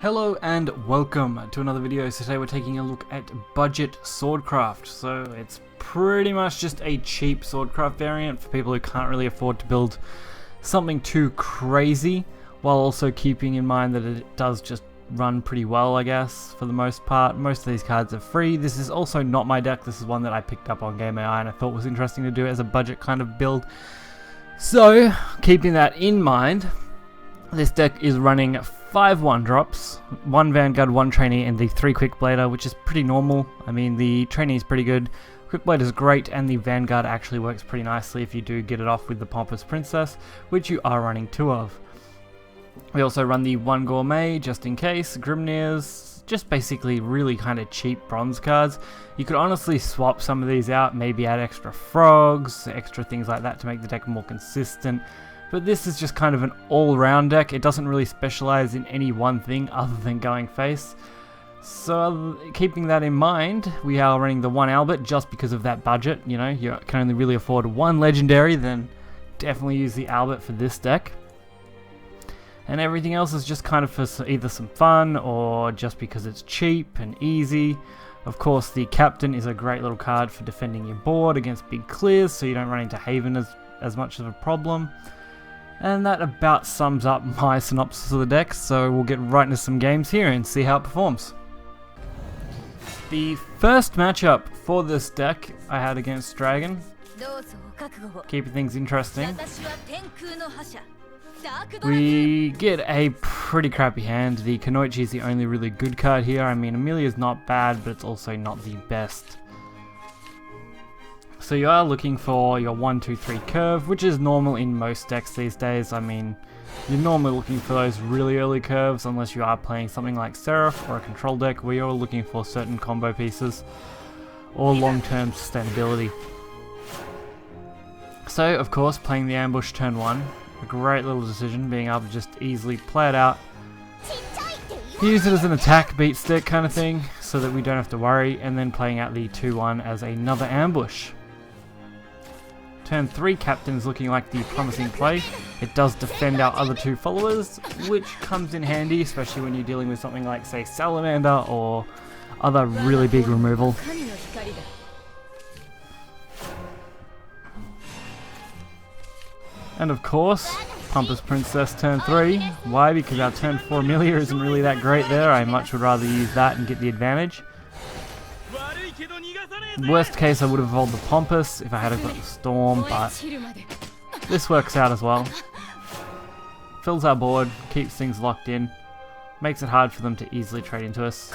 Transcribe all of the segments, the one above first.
Hello and welcome to another video. So today we're taking a look at budget swordcraft. So it's pretty much just a cheap swordcraft variant for people who can't really afford to build something too crazy, while also keeping in mind that it does just run pretty well, I guess, for the most part. Most of these cards are free. This is also not my deck. This is one that I picked up on Game AI and I thought was interesting to do as a budget kind of build. So keeping that in mind, this deck is running 5 1-drops, 1 Vanguard, 1 Trainee, and the 3 Quick Blader, which is pretty normal. I mean, the Trainee is pretty good, Quick Blader is great, and the Vanguard actually works pretty nicely if you do get it off with the Pompous Princess, which you are running 2 of. We also run the 1 Gourmet, just in case, Grimnir's, just basically really kind of cheap bronze cards. You could honestly swap some of these out, maybe add extra frogs, extra things like that to make the deck more consistent. But this is just kind of an all-round deck. It doesn't really specialize in any one thing other than going face. So keeping that in mind, we are running the 1 Albert just because of that budget. You know, you can only really afford 1 legendary, then definitely use the Albert for this deck. And everything else is just kind of for either some fun or just because it's cheap and easy. Of course, the Captain is a great little card for defending your board against big clears, so you don't run into Haven as much of a problem. And that about sums up my synopsis of the deck, so we'll get right into some games here and see how it performs. The first matchup for this deck I had against Dragon, keeping things interesting. We get a pretty crappy hand. The Kunoichi is the only really good card here. I mean, Amelia's not bad, but it's also not the best. So you are looking for your 1, 2, 3 curve, which is normal in most decks these days. I mean, you're normally looking for those really early curves unless you are playing something like Seraph or a control deck where you're looking for certain combo pieces or long-term sustainability. So, of course, playing the ambush turn 1, a great little decision, being able to just easily play it out, use it as an attack beat stick kind of thing so that we don't have to worry, and then playing out the 2-1 as another ambush. Turn 3, Captain is looking like the promising play. It does defend our other 2 followers, which comes in handy, especially when you're dealing with something like, say, Salamander or other really big removal. And of course, Pompous Princess turn 3. Why? Because our turn 4 Amelia isn't really that great there. I much would rather use that and get the advantage. Worst case, I would have evolved the Pompous if I had got the Storm, but this works out as well. Fills our board, keeps things locked in, makes it hard for them to easily trade into us.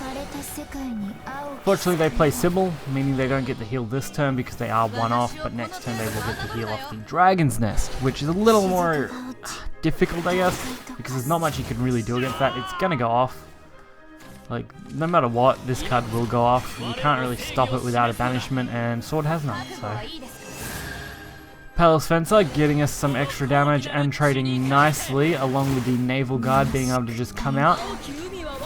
Fortunately, they play Sybil, meaning they don't get the heal this turn because they are 1 off, but next turn they will get the heal off the Dragon's Nest, which is a little more difficult, I guess, because there's not much you can really do against that. It's gonna go off. Like, no matter what, this card will go off. You can't really stop it without a banishment, and Sword has none, so. Palace Fencer getting us some extra damage and trading nicely, along with the Naval Guard being able to just come out.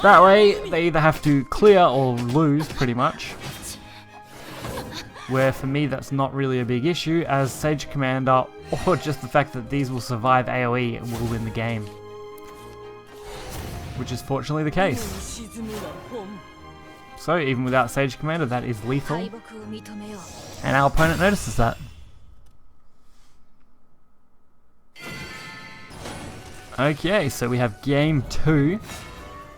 That way, they either have to clear or lose, pretty much. Where for me, that's not really a big issue, as Sage Commander, or just the fact that these will survive AoE, will win the game. Which is fortunately the case. So even without Sage Commander, that is lethal, and our opponent notices that. Okay, so we have game 2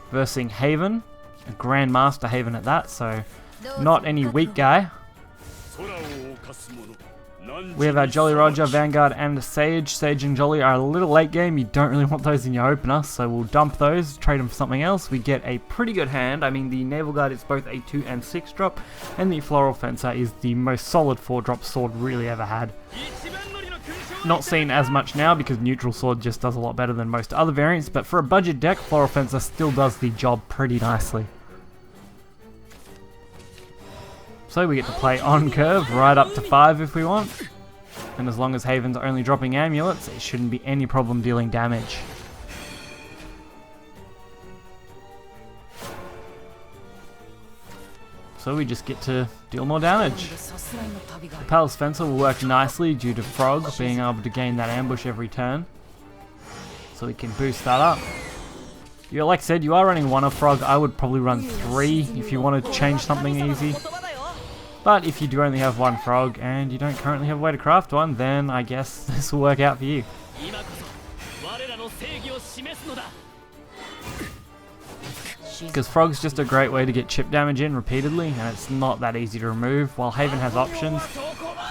versus Haven, a Grandmaster Haven at that, so not any weak guy. We have our Jolly Roger, Vanguard, and Sage. Sage and Jolly are a little late game. You don't really want those in your opener, so we'll dump those, trade them for something else. We get a pretty good hand. I mean, the Naval Guard is both a 2 and 6 drop, and the Floral Fencer is the most solid 4-drop sword really ever had. Not seen as much now because Neutral Sword just does a lot better than most other variants, but for a budget deck, Floral Fencer still does the job pretty nicely. So we get to play on curve right up to 5 if we want. And as long as Haven's only dropping amulets, it shouldn't be any problem dealing damage. So we just get to deal more damage. The Palace Fencer will work nicely due to Frog being able to gain that ambush every turn. So we can boost that up. like I said, you are running 1 of frog. I would probably run 3 if you want to change something easy. But if you do only have 1 frog and you don't currently have a way to craft one, then I guess this will work out for you. Because frog's just a great way to get chip damage in repeatedly, and it's not that easy to remove. While Haven has options,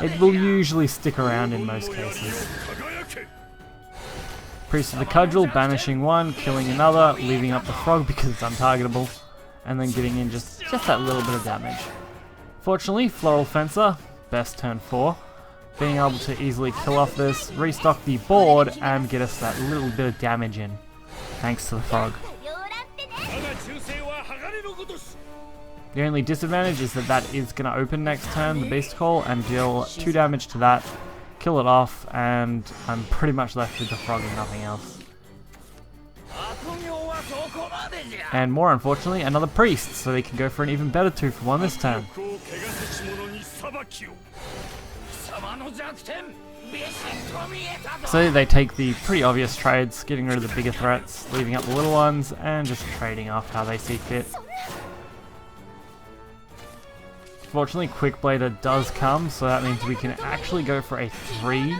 it will usually stick around in most cases. Priest of the Cudgel, banishing 1, killing another, leaving up the frog because it's untargetable, and then getting in just that little bit of damage. Fortunately, Floral Fencer, best turn 4, being able to easily kill off this, restock the board, and get us that little bit of damage in, thanks to the frog. The only disadvantage is that is going to open next turn, the Beast Call, and deal 2 damage to that, kill it off, and I'm pretty much left with the frog and nothing else. And more unfortunately, another priest, so they can go for an even better 2 for 1 this turn. So they take the pretty obvious trades, getting rid of the bigger threats, leaving up the little ones, and just trading off how they see fit. Fortunately, Quickblader does come, so that means we can actually go for a 3,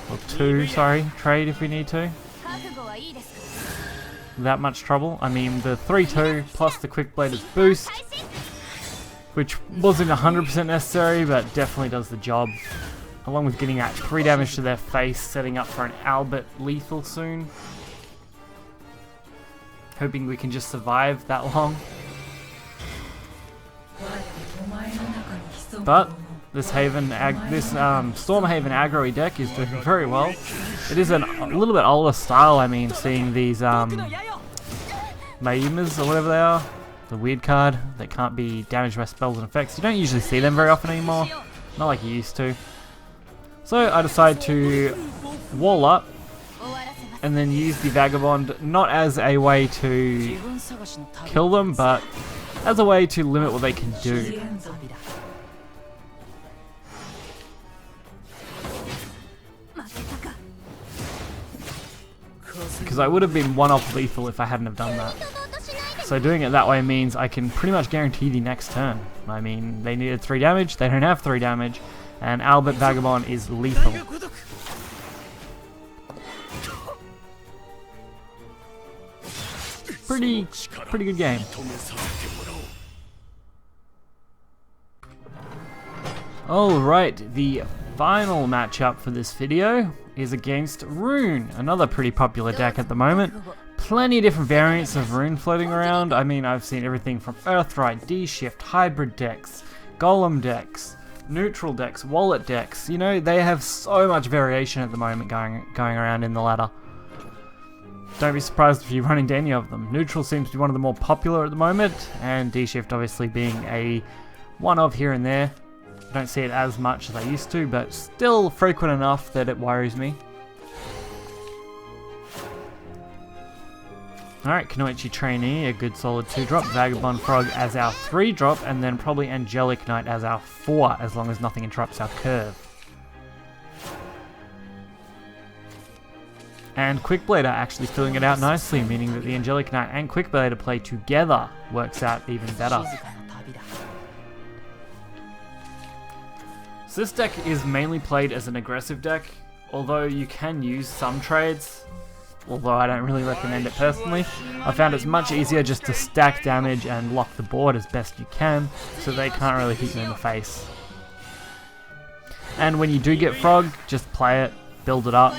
or 2, sorry, trade if we need to. Without much trouble. I mean, the 3-2 plus the Quickblader's boost, which wasn't 100% necessary, but definitely does the job. Along with getting that 3 damage to their face, setting up for an Albert lethal soon. Hoping we can just survive that long. But this Stormhaven aggro-y deck is doing very well. It is a little bit older style. I mean, seeing these Maimas or whatever they are, the weird card that can't be damaged by spells and effects. You don't usually see them very often anymore, not like you used to. So I decided to wall up and then use the Vagabond not as a way to kill them, but as a way to limit what they can do. Because I would have been 1-off lethal if I hadn't have done that. So doing it that way means I can pretty much guarantee the next turn. I mean, they needed 3 damage, they don't have 3 damage, and Albert Vagabond is lethal. Pretty good game. Alright, the final matchup for this video is against Rune, another pretty popular deck at the moment. Plenty of different variants of Rune floating around. I mean, I've seen everything from Earthright, D-Shift, hybrid decks, Golem decks, neutral decks, wallet decks. You know, they have so much variation at the moment going around in the ladder. Don't be surprised if you run into any of them. Neutral seems to be one of the more popular at the moment, and D-Shift obviously being a one-of here and there. I don't see it as much as I used to, but still frequent enough that it worries me. Alright, Kunoichi Trainee, a good solid 2-drop, Vagabond Frog as our 3-drop, and then probably Angelic Knight as our 4, as long as nothing interrupts our curve. And Quickblader actually filling it out nicely, meaning that the Angelic Knight and Quickblader play together works out even better. So this deck is mainly played as an aggressive deck, although you can use some trades, although I don't really recommend it personally. I found it's much easier just to stack damage and lock the board as best you can, so they can't really hit you in the face. And when you do get Frog, just play it, build it up,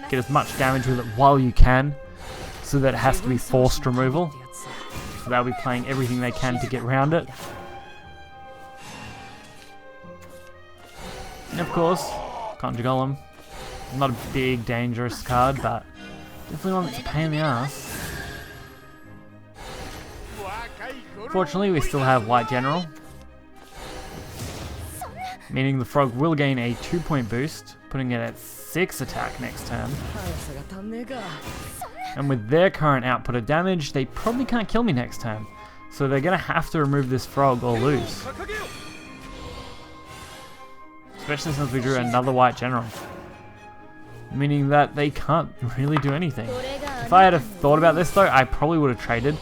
get as much damage with it while you can, so that it has to be forced removal. So they'll be playing everything they can to get around it. And of course, Conjure Golem. Not a big dangerous card, but definitely one that's a pain in the ass. Fortunately, we still have White General, meaning the Frog will gain a 2-point boost, putting it at 6 attack next turn. And with their current output of damage, they probably can't kill me next turn, so they're going to have to remove this Frog or lose. Especially since we drew another White General, meaning that they can't really do anything. If If I had have thought about this though, I probably would have traded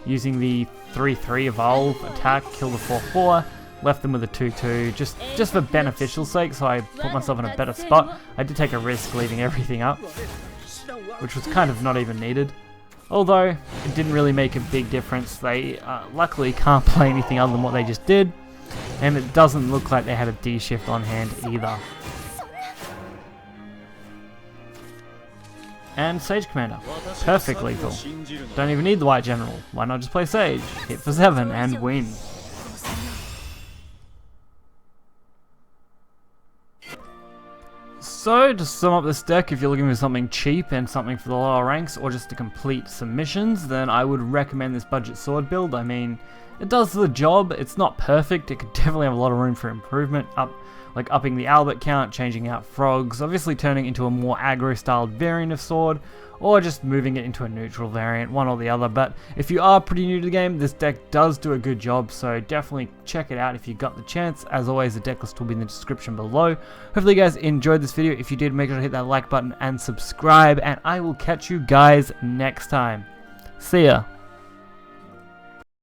using the 3-3 evolve, attack, kill the 4-4, left them with a 2-2, just for beneficial sake, so I put myself in a better spot. I did take a risk leaving everything up, which was kind of not even needed. Although, it didn't really make a big difference. They luckily can't play anything other than what they just did, and it doesn't look like they had a D-shift on hand either. And Sage Commander. Perfect lethal. Don't even need the White General. Why not just play Sage? Hit for 7 and win. So, to sum up this deck, if you're looking for something cheap and something for the lower ranks, or just to complete some missions, then I would recommend this budget sword build. I mean, it does the job. It's not perfect. It could definitely have a lot of room for improvement, like upping the Albert count, changing out frogs, obviously turning into a more aggro-styled variant of sword, or just moving it into a neutral variant, one or the other. But if you are pretty new to the game, this deck does do a good job, so definitely check it out if you got the chance. As always, the deck list will be in the description below. Hopefully you guys enjoyed this video. If you did, make sure to hit that like button and subscribe, and I will catch you guys next time. See ya!